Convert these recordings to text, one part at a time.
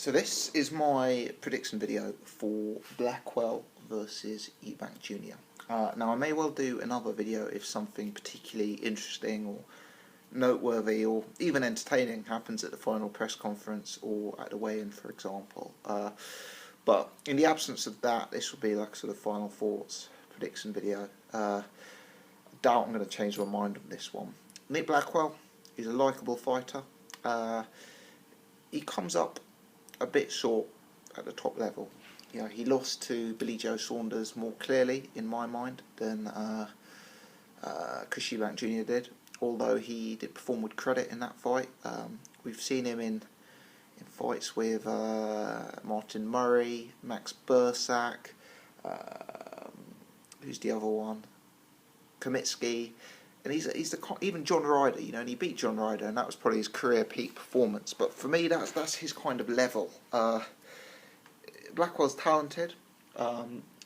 So this is my prediction video for Blackwell versus Eubank Jr. Now I may well do another video if something particularly interesting or noteworthy or even entertaining happens at the final press conference or at the weigh-in, for example. But in the absence of that, this will be like a sort of final thoughts prediction video. I doubt I'm going to change my mind on this one. Nick Blackwell is a likeable fighter. He comes up a bit short at the top level. You know, he lost to Billy Joe Saunders more clearly, in my mind, than Eubank Jr. did. Although he did perform with credit in that fight. We've seen him in fights with Martin Murray, Max Bursak, who's the other one? Kamitsky. And he's even John Ryder, you know, and he beat John Ryder, and that was probably his career peak performance. But for me, that's his kind of level. Blackwell's talented.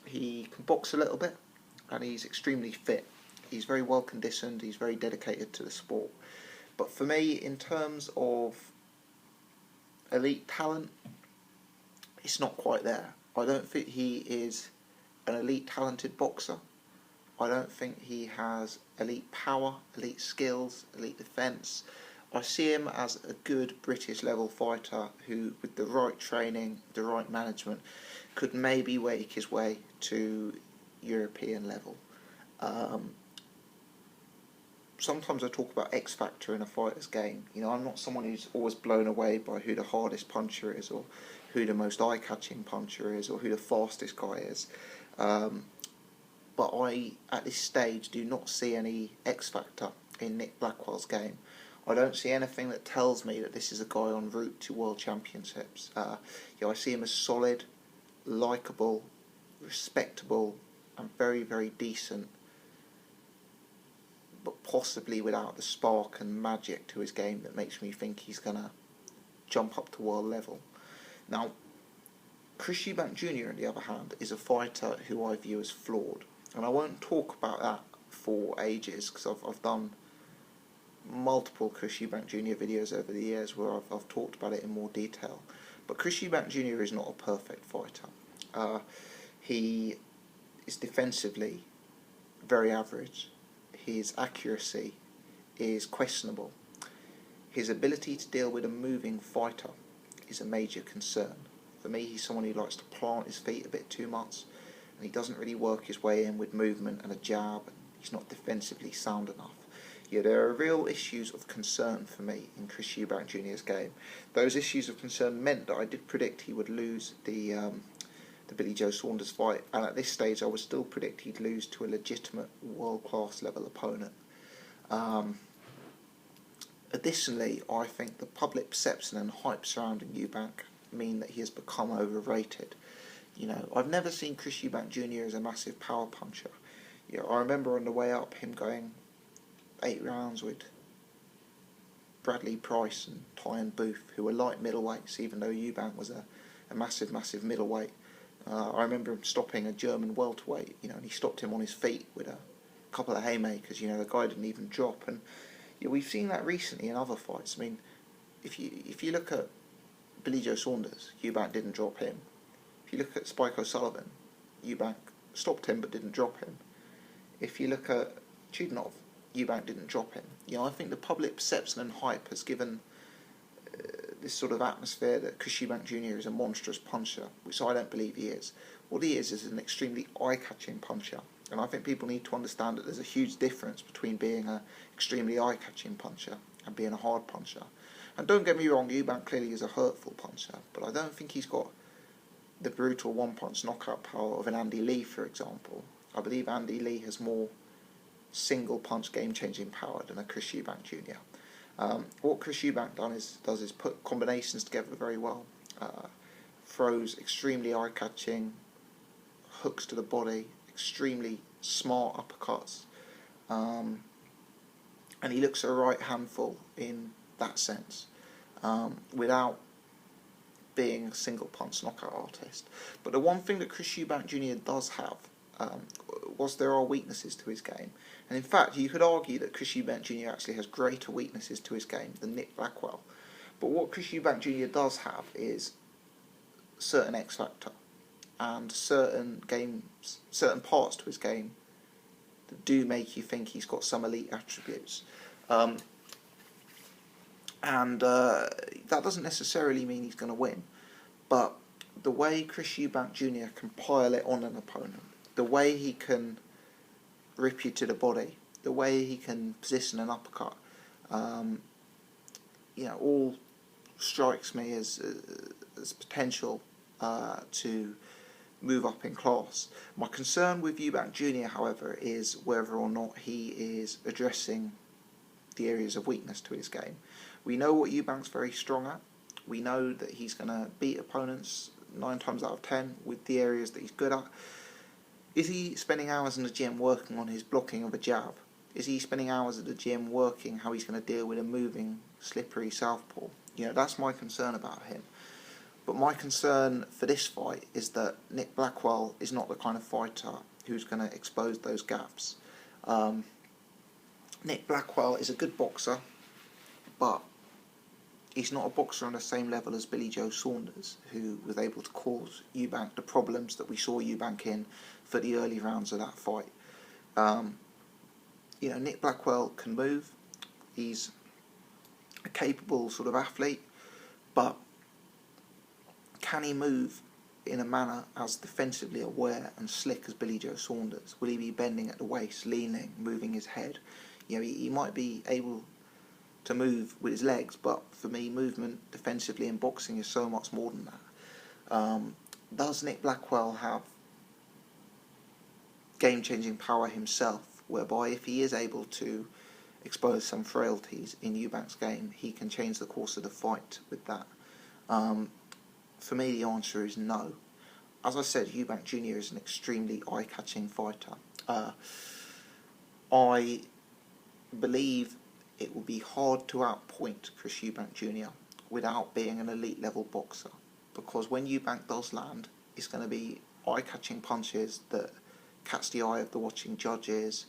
He can box a little bit, and he's extremely fit. He's very well conditioned. He's very dedicated to the sport. But for me, in terms of elite talent, it's not quite there. I don't think he is an elite talented boxer. I don't think he has elite power, elite skills, elite defence. I see him as a good British level fighter who, with the right training, the right management, could maybe make his way to European level. Sometimes I talk about X factor in a fighter's game. You know, I'm not someone who's always blown away by who the hardest puncher is, or who the most eye-catching puncher is, or who the fastest guy is. But I, at this stage, do not see any X factor in Nick Blackwell's game. I don't see anything that tells me that this is a guy en route to world championships. You know, I see him as solid, likeable, respectable, and very, very decent, but possibly without the spark and magic to his game that makes me think he's going to jump up to world level. Now, Eubank Jr., on the other hand, is a fighter who I view as flawed. And I won't talk about that for ages, because I've done multiple Eubank Jr. videos over the years where I've talked about it in more detail. But Eubank Jr. is not a perfect fighter. He is defensively very average. His accuracy is questionable. His ability to deal with a moving fighter is a major concern. For me, he's someone who likes to plant his feet a bit too much, and he doesn't really work his way in with movement and a jab, and he's not defensively sound enough. Yeah, there are real issues of concern for me in Eubank Jr.'s game. Those issues of concern meant that I did predict he would lose the Billy Joe Saunders fight, and at this stage I would still predict he'd lose to a legitimate world-class level opponent. Additionally, I think the public perception and hype surrounding Eubank mean that he has become overrated. You know, I've never seen Eubank Jr. as a massive power puncher. You know, I remember on the way up him going 8 rounds with Bradley Price and Tyan Booth, who were light middleweights, even though Eubank was a massive, massive middleweight. I remember him stopping a German welterweight, you know, and he stopped him on his feet with a couple of haymakers. You know, the guy didn't even drop. And you know, we've seen that recently in other fights. I mean, if you look at Billy Joe Saunders, Eubank didn't drop him. If you look at Spike O'Sullivan, Eubank stopped him but didn't drop him. If you look at Chudinov, Eubank didn't drop him. You know, I think the public perception and hype has given this sort of atmosphere that Eubank Jr. is a monstrous puncher, which I don't believe he is. What he is an extremely eye-catching puncher, and I think people need to understand that there's a huge difference between being an extremely eye-catching puncher and being a hard puncher. And don't get me wrong, Eubank clearly is a hurtful puncher, but I don't think he's got the brutal one-punch knockout power of an Andy Lee, for example. I believe Andy Lee has more single-punch game-changing power than a Eubank Jr. What Eubank does is put combinations together very well. Throws extremely eye-catching, hooks to the body, extremely smart uppercuts, and he looks a right handful in that sense, without being a single punch knockout artist. But the one thing that Eubank Jr. does have was there are weaknesses to his game, and in fact you could argue that Eubank Jr. actually has greater weaknesses to his game than Nick Blackwell. But what Eubank Jr. does have is certain X factor and certain parts to his game that do make you think he's got some elite attributes. And that doesn't necessarily mean he's going to win, but the way Chris Eubank Jr. can pile it on an opponent, the way he can rip you to the body, the way he can position an uppercut, all strikes me as potential to move up in class. My concern with Eubank Jr., however, is whether or not he is addressing the areas of weakness to his game. We know what Eubank's very strong at. We know that he's going to beat opponents 9 times out of 10 with the areas that he's good at. Is he spending hours in the gym working on his blocking of a jab? Is he spending hours at the gym working how he's going to deal with a moving, slippery southpaw? That's my concern about him. But my concern for this fight is that Nick Blackwell is not the kind of fighter who's going to expose those gaps. Nick Blackwell is a good boxer, but he's not a boxer on the same level as Billy Joe Saunders, who was able to cause Eubank the problems that we saw Eubank in for the early rounds of that fight. Nick Blackwell can move. He's a capable sort of athlete, but can he move in a manner as defensively aware and slick as Billy Joe Saunders? Will he be bending at the waist, leaning, moving his head? He might be able to move with his legs, but for me, movement defensively in boxing is so much more than that. Does Nick Blackwell have game-changing power himself, whereby if he is able to expose some frailties in Eubank's game, he can change the course of the fight with that? For me, the answer is no. As I said, Eubank Jr. is an extremely eye-catching fighter. I believe it will be hard to outpoint Chris Eubank Jr. without being an elite level boxer, because when Eubank does land, it's going to be eye-catching punches that catch the eye of the watching judges,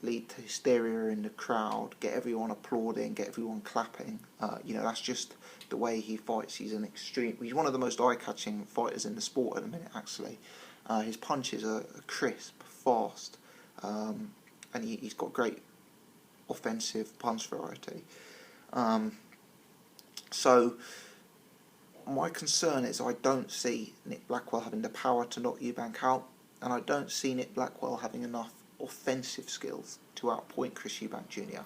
lead to hysteria in the crowd, get everyone applauding, get everyone clapping. That's just the way he fights. He's one of the most eye-catching fighters in the sport at the minute, actually. His punches are crisp, fast, and he's got great offensive punch variety. So my concern is I don't see Nick Blackwell having the power to knock Eubank out, and I don't see Nick Blackwell having enough offensive skills to outpoint Chris Eubank Jr.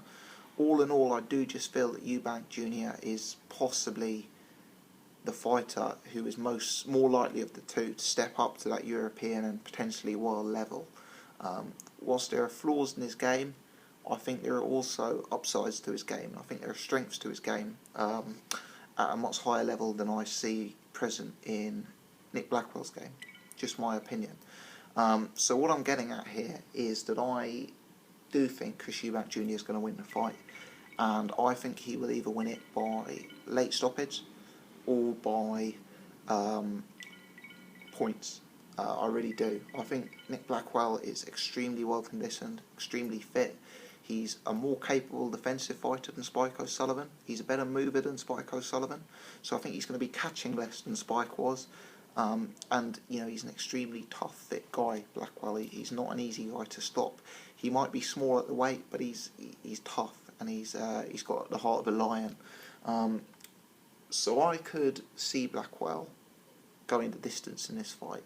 All in all, I do just feel that Eubank Jr. is possibly the fighter who is more likely of the two to step up to that European and potentially world level. Whilst there are flaws in his game, I think there are also upsides to his game. I think there are strengths to his game at a much higher level than I see present in Nick Blackwell's game. Just my opinion. So what I'm getting at here is that I do think Chris Eubank Jr. is going to win the fight, and I think he will either win it by late stoppage or by points. I really do. I think Nick Blackwell is extremely well conditioned, extremely fit. He's a more capable defensive fighter than Spike O'Sullivan. He's a better mover than Spike O'Sullivan. So I think he's going to be catching less than Spike was. And he's an extremely tough, fit guy, Blackwell. He's not an easy guy to stop. He might be small at the weight, but he's tough, and he's got the heart of a lion. So I could see Blackwell going the distance in this fight.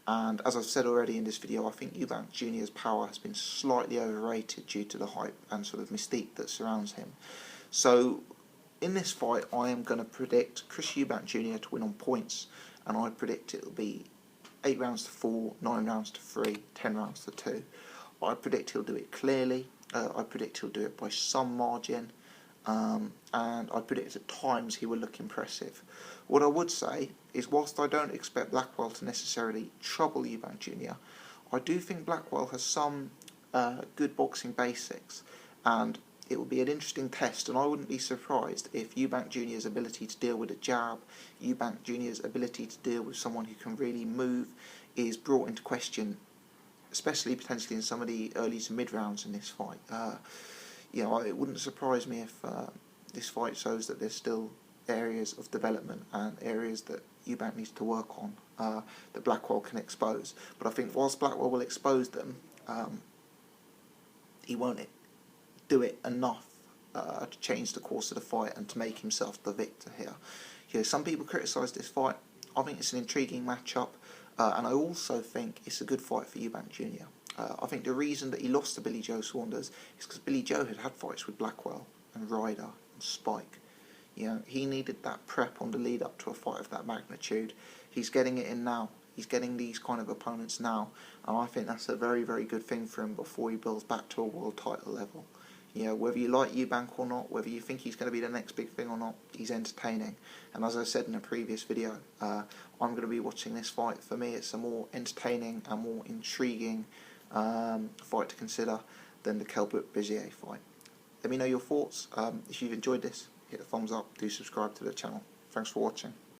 And as I've said already in this video, I think Eubank Jr.'s power has been slightly overrated due to the hype and sort of mystique that surrounds him. So in this fight, I am going to predict Chris Eubank Jr. to win on points, and I predict it will be 8 rounds to 4, 9 rounds to 3, 10 rounds to 2. I predict he'll do it clearly. I predict he'll do it by some margin. And I predict at times he will look impressive. What I would say is, whilst I don't expect Blackwell to necessarily trouble Eubank Jr., I do think Blackwell has some good boxing basics, and it will be an interesting test, and I wouldn't be surprised if Eubank Jr.'s ability to deal with a jab, Eubank Jr.'s ability to deal with someone who can really move is brought into question, especially potentially in some of the early to mid rounds in this fight. It wouldn't surprise me if this fight shows that there's still areas of development and areas that Eubank needs to work on, that Blackwell can expose. But I think whilst Blackwell will expose them, he won't do it enough to change the course of the fight and to make himself the victor here. You know, some people criticise this fight. I think it's an intriguing matchup, and I also think it's a good fight for Eubank Jr. I think the reason that he lost to Billy Joe Saunders is because Billy Joe had fights with Blackwell and Ryder and Spike. You know, he needed that prep on the lead up to a fight of that magnitude. He's getting it in now. He's getting these kind of opponents now, and I think that's a very, very good thing for him before he builds back to a world title level. You know, whether you like Eubank or not, whether you think he's going to be the next big thing or not, he's entertaining. And as I said in a previous video, I'm going to be watching this fight. For me, it's a more entertaining and more intriguing fight to consider than the Kelbert-Bizier fight. Let me know your thoughts. If you've enjoyed this, hit the thumbs up, do subscribe to the channel. Thanks for watching.